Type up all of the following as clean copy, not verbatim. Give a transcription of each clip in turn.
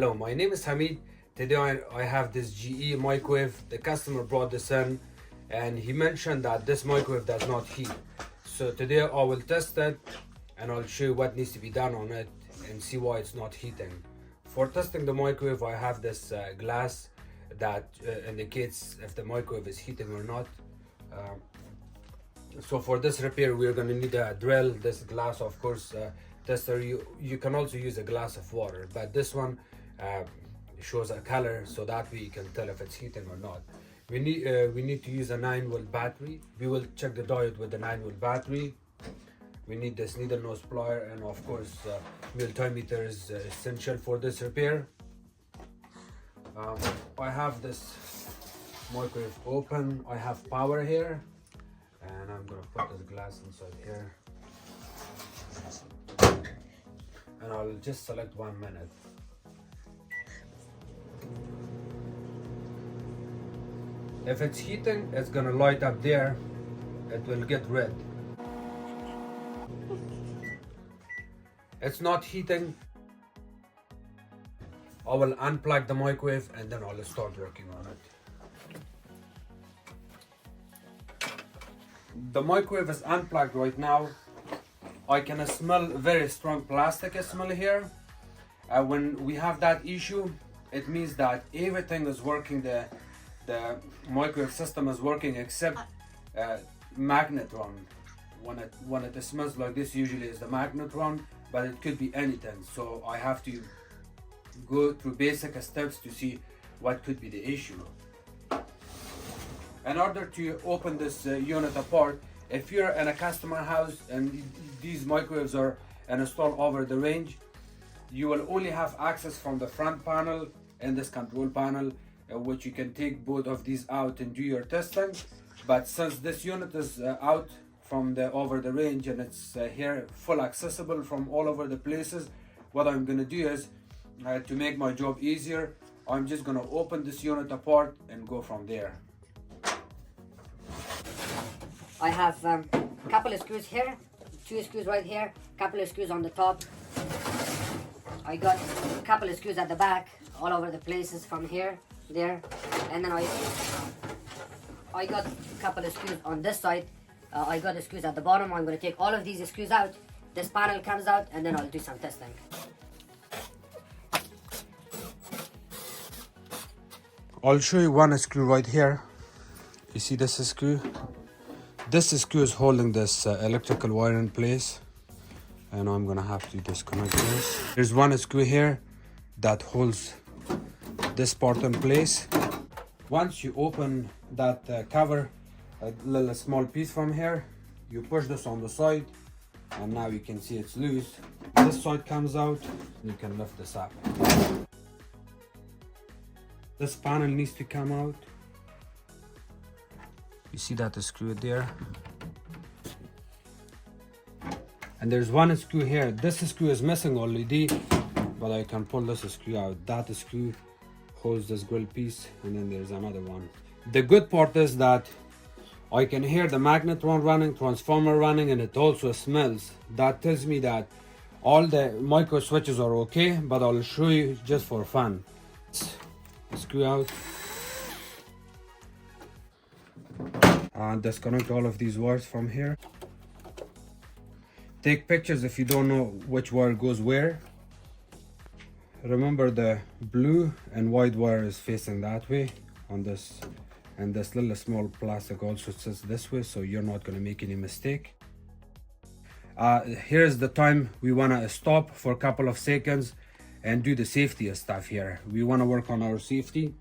Hello, my name is Hamid. Today I have this GE microwave. The customer brought this in and he mentioned that this microwave does not heat. So today I will test it and I'll show you what needs to be done on it and see why it's not heating. For testing the microwave, I have this glass that indicates if the microwave is heating or not. So for this repair, we're going to need a drill, this glass, of course, tester. You can also use a glass of water, but this one shows a color, so that way you can tell if it's heating or not. We need to use a 9-volt battery. We will check the diode with the 9-volt battery. We need this needle nose plier, and of course multimeter is essential for this repair. I have this microwave open. I have power here, and I'm gonna put this glass inside here, and I'll just select 1 minute. If it's heating, it's gonna light up there. It will get red. It's not heating. I will unplug the microwave and then I'll start working on it. The microwave is unplugged right now. I can smell very strong plastic smell here. When we have that issue, it means that everything is working. The microwave system is working except magnetron. When it smells like this, usually is the magnetron, but it could be anything. So I have to go through basic steps to see what could be the issue. In order to open this unit apart, if you're in a customer house and these microwaves are installed over the range, you will only have access from the front panel and this control panel, which you can take both of these out and do your testing. But since this unit is out from the over the range and it's here full accessible from all over the places, what I'm gonna do is to make my job easier, I'm just gonna open this unit apart and go from there. I have a couple of screws here, 2 screws right here, couple of screws on the top. I got a couple of screws at the back, all over the places from here, there, and then I got a couple of screws on this side. I got the screws at the bottom. I'm going to take all of these screws out. This panel comes out, and then I'll do some testing. I'll show you one screw right here. You see this screw? This screw is holding this electrical wire in place, and I'm gonna have to disconnect this. There's one screw here that holds this part in place. Once you open that cover, a little small piece from here, you push this on the side, and now you can see it's loose. This side comes out, and you can lift this up. This panel needs to come out. You see that screw there? And there's one screw here. This screw is missing already, but I can pull this screw out. That screw holds this grill piece, and then there's another one. The good part is that I can hear the magnetron running, transformer running, and it also smells. That tells me that all the micro switches are okay, but I'll show you just for fun. Screw out. And disconnect all of these wires from here. Take pictures if you don't know which wire goes where. Remember, the blue and white wire is facing that way on this, and this little small plastic also sits this way, so you're not going to make any mistake. Here's the time we want to stop for a couple of seconds and do the safety stuff here. We want to work on our safety.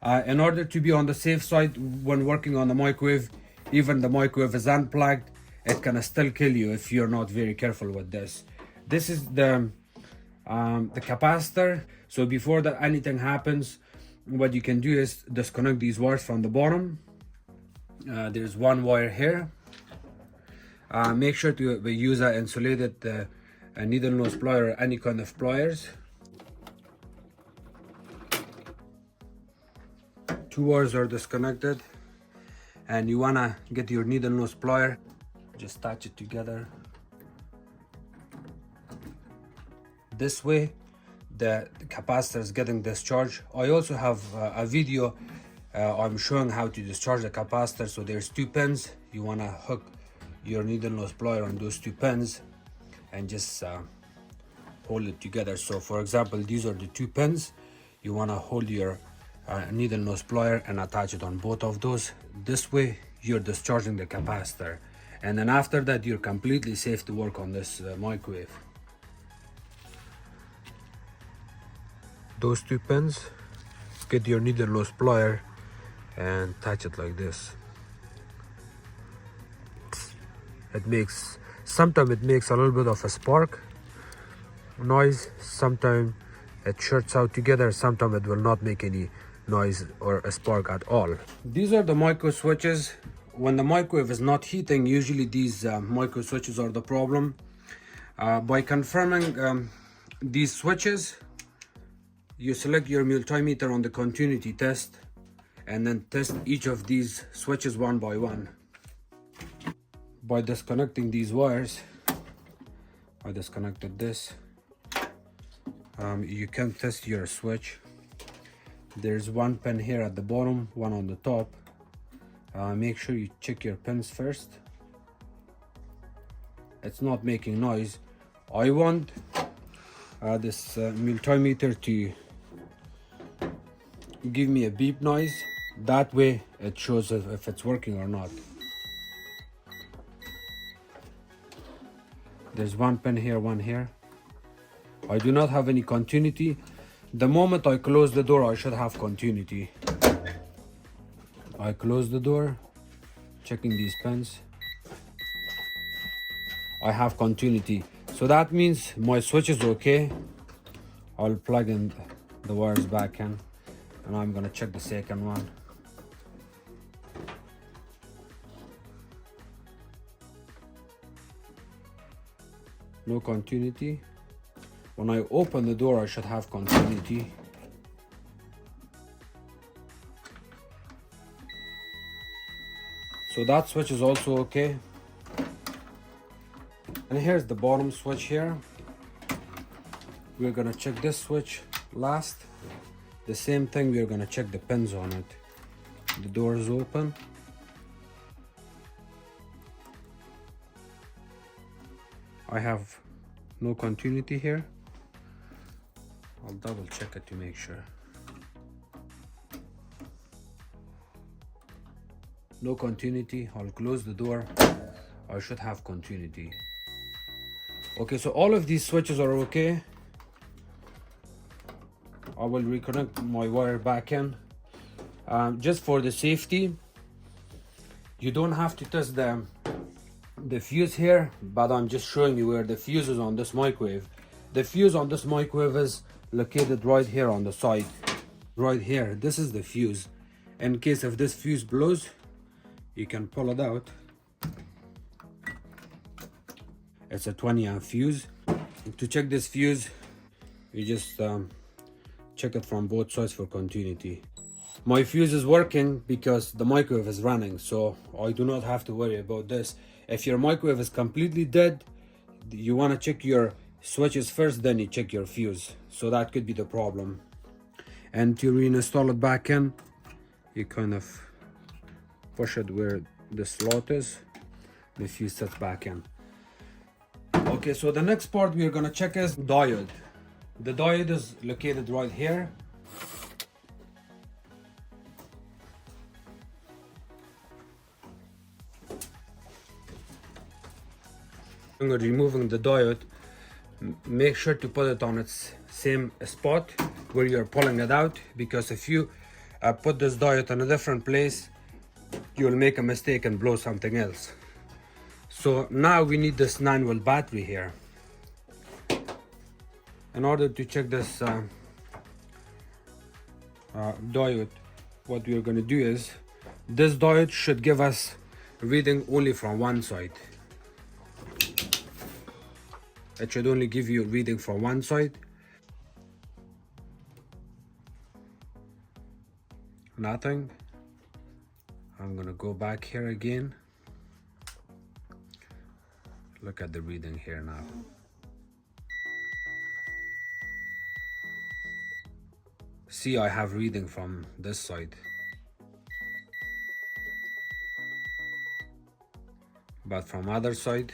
In order to be on the safe side when working on the microwave, even the microwave is unplugged, it can still kill you if you're not very careful with this. This is the capacitor. So before that anything happens, what you can do is disconnect these wires from the bottom. There's one wire here. Make sure to use an insulated needle nose plier or any kind of pliers. 2 wires are disconnected, and you wanna get your needle nose plier, just attach it together this way. the capacitor is getting discharged. I also have a video I'm showing how to discharge the capacitor. So there's two pins. You want to hook your needle nose plier on those two pins and just hold it together. So for example, these are the two pins. You want to hold your needle nose plier and attach it on both of those. This way you're discharging the capacitor, and then after that you're completely safe to work on this microwave. Those two pins, get your needle nose plier and attach it like this. Sometimes it makes a little bit of a spark noise, sometimes it shorts out together, sometimes it will not make any noise or a spark at all. These are the micro switches. When the microwave is not heating, usually these micro switches are the problem. By confirming these switches, you select your multimeter on the continuity test and then test each of these switches one by one. By disconnecting these wires, I disconnected this. You can test your switch. There's one pin here at the bottom, one on the top. Make sure you check your pins first. It's not making noise. I want this multimeter to give me a beep noise. That way it shows if it's working or not. There's one pin here, one here. I do not have any continuity. The moment I close the door, I should have continuity. I close the door, checking these pins. I have continuity. So that means my switch is okay. I'll plug in the wires back in, and I'm gonna check the second one. No continuity. When I open the door, I should have continuity. So that switch is also okay. And here's the bottom switch here. We're gonna check this switch last. The same thing, we're gonna check the pins on it. The door is open. I have no continuity here. I'll double check it to make sure. No continuity. I'll close the door. I should have continuity. Okay, so all of these switches are okay. I will reconnect my wire back in. Just for the safety, you don't have to test the fuse here, but I'm just showing you where the fuse is on this microwave. The fuse on this microwave is located right here on the side. Right here, this is the fuse. In case if this fuse blows, you can pull it out. It's a 20 amp fuse. To check this fuse, you just check it from both sides for continuity. My fuse is working because the microwave is running, so I do not have to worry about this. If your microwave is completely dead, you want to check your switches first, then you check your fuse. So that could be the problem. And to reinstall it back in, you kind of push it where the slot is, the fuse sets back in. Okay, so the next part we're gonna check is diode. The diode is located right here. When you're removing the diode, make sure to put it on its same spot where you're pulling it out, because if you put this diode in a different place, you'll make a mistake and blow something else. So now we need this 9-volt battery here. In order to check this diode, what we're going to do is, this diode should give us reading only from one side. It should only give you reading from one side. Nothing. I'm gonna go back here again. Look at the reading here now. see I have reading from this side, but from other side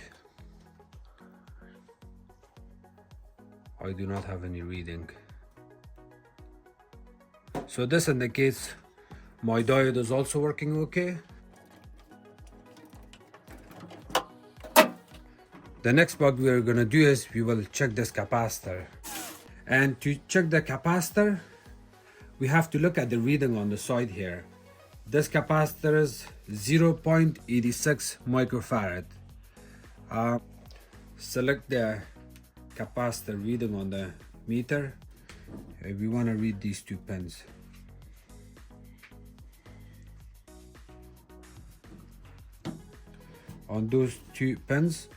I do not have any reading. So this indicates my diode is also working okay. The next what we are going to do is we will check this capacitor. And to check the capacitor, we have to look at the reading on the side here. This capacitor is 0.86 microfarad. Select the capacitor reading on the meter. We want to read these two pins. On those two pins,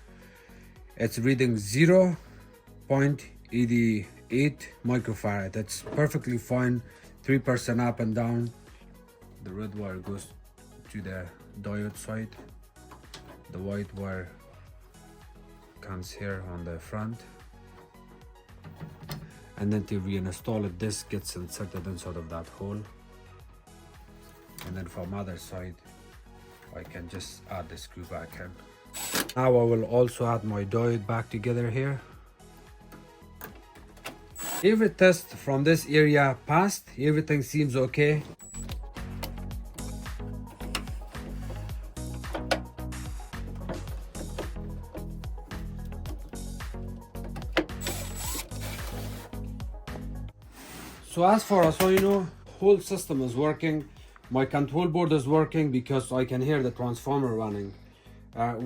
it's reading 0.88 microfarad. That's perfectly fine, 3% up and down. The red wire goes to the diode side. The white wire comes here on the front. And then to reinstall it, this gets inserted inside of that hole. And then from other side, I can just add the screw back in. Now I will also add my diode back together here. Every test from this area passed, everything seems okay. So as far as I know, whole system is working. My control board is working because I can hear the transformer running.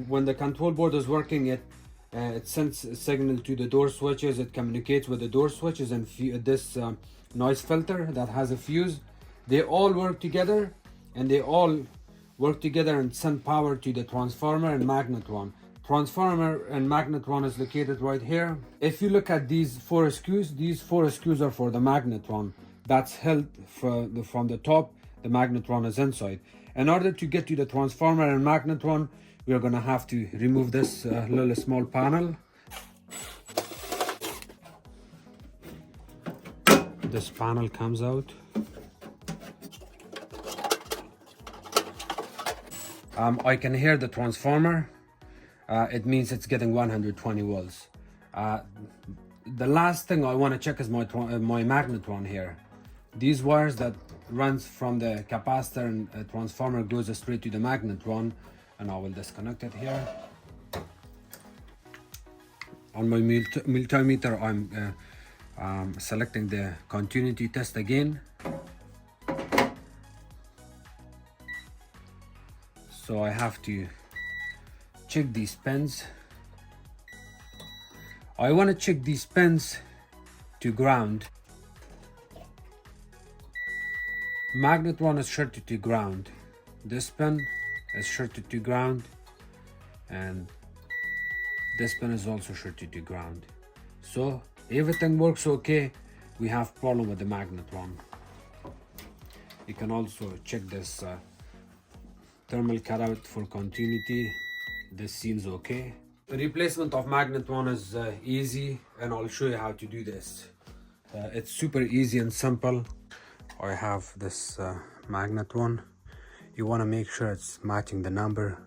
When the control board is working, it sends a signal to the door switches. It communicates with the door switches and this noise filter that has a fuse. They all work together, and they all work together and send power to the transformer and magnetron. Transformer and magnetron is located right here. If you look at these four screws are for the magnetron. That's held from the top. The magnetron is inside. In order to get to the transformer and magnetron, we are going to have to remove this little small panel. This panel comes out. I can hear the transformer. It means it's getting 120 volts. The last thing I want to check is my magnetron here. These wires that runs from the capacitor and transformer goes straight to the magnetron, and I will disconnect it here. On my multimeter, I'm selecting the continuity test again. So I have to check these pins. I want to check these pins to ground. Magnetron is shorted to ground. This pin is shorted to ground, and this pin is also shorted to ground. So everything works okay. We have problem with the magnetron. You can also check this thermal cutout for continuity. This seems okay. The replacement of magnetron is easy, and I'll show you how to do this. It's super easy and simple. I have this magnetron. You want to make sure it's matching the number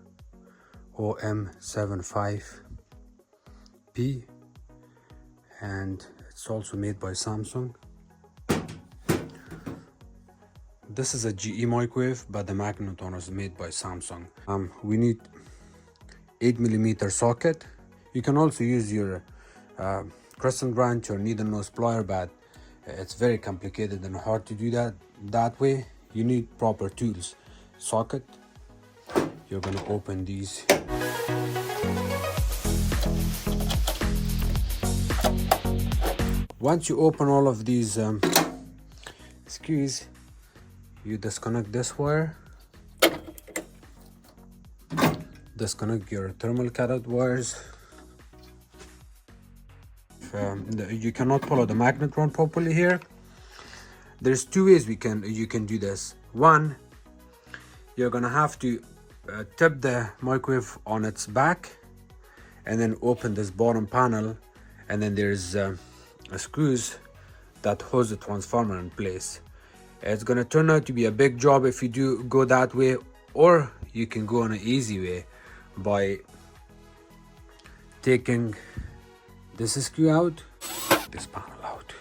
OM75P, and it's also made by Samsung. This is a GE microwave, but the magnetron is made by Samsung. We need 8mm socket. You can also use your crescent wrench or needle nose plier, but it's very complicated and hard to do that way. You need proper tools. Socket, you're gonna open these. Once you open all of these screws, you disconnect this wire, disconnect your thermal cutout wires. You cannot follow the magnetron properly here. There's two ways you can do this. One, you're gonna have to tip the microwave on its back and then open this bottom panel, and then there's screws that hold the transformer in place. It's gonna turn out to be a big job if you do go that way, or you can go on an easy way by taking this screw out, this panel out.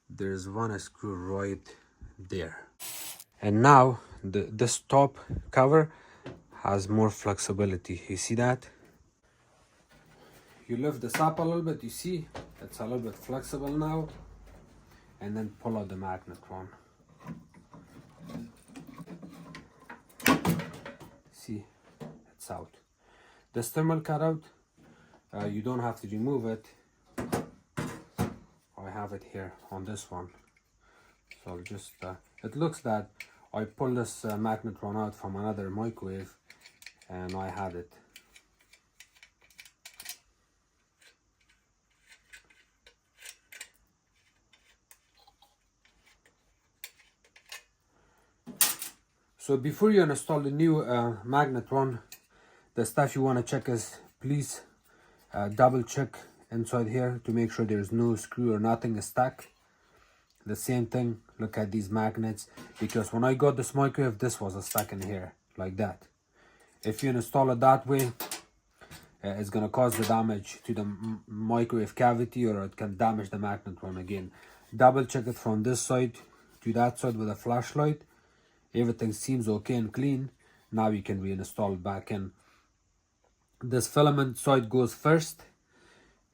There's one screw right there. And now this top cover has more flexibility. You see that? You lift this up a little bit, you see it's a little bit flexible now, and then pull out the magnetron. See, it's out. This thermal cutout, you don't have to remove it. I have it here on this one, so I'll just it looks that I pulled this magnetron out from another microwave and I had it. So before you install the new magnetron, the stuff you want to check is, please double check inside here to make sure there's no screw or nothing stuck. The same thing, look at these magnets, because when I got this microwave, this was stuck in here like that. If you install it that way, it's gonna cause the damage to the microwave cavity, or it can damage the magnetron again. Double check it from this side to that side with a flashlight. Everything seems okay and clean. Now you can reinstall it back in. This filament side goes first.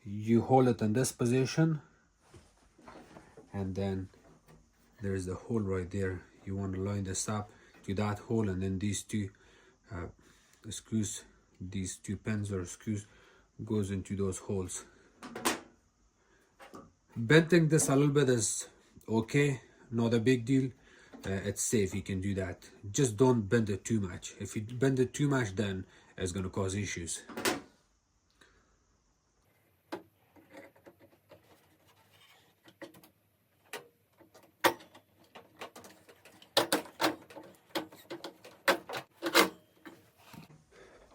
You hold it in this position, and then there's the hole right there. You want to line this up to that hole, and then these two screws, these two pins or screws goes into those holes. Bending this a little bit is okay, not a big deal. It's safe, you can do that. Just don't bend it too much. If you bend it too much, then it's going to cause issues.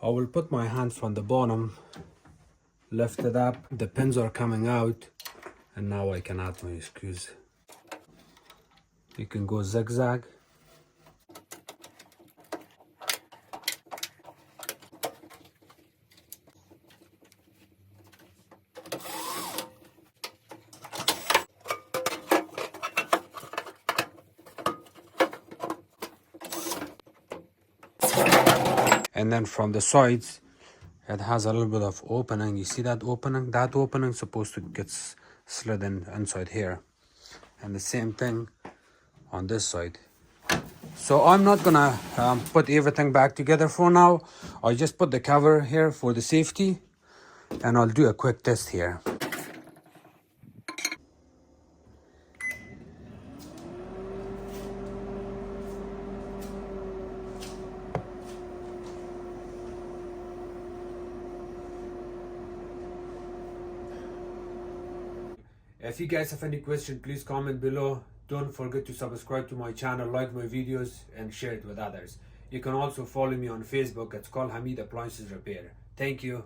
I will put my hand from the bottom, lift it up, the pins are coming out, and now I can add my screws. You can go zigzag. And then from the sides, it has a little bit of opening. You see that opening? That opening is supposed to get slid in inside here. And the same thing on this side. So I'm not gonna put everything back together for now. I just put the cover here for the safety, and I'll do a quick test here. If you guys have any question, please comment below. Don't forget to subscribe to my channel, like my videos, and share it with others. You can also follow me on Facebook. It's called Hamid Appliances Repair. Thank you.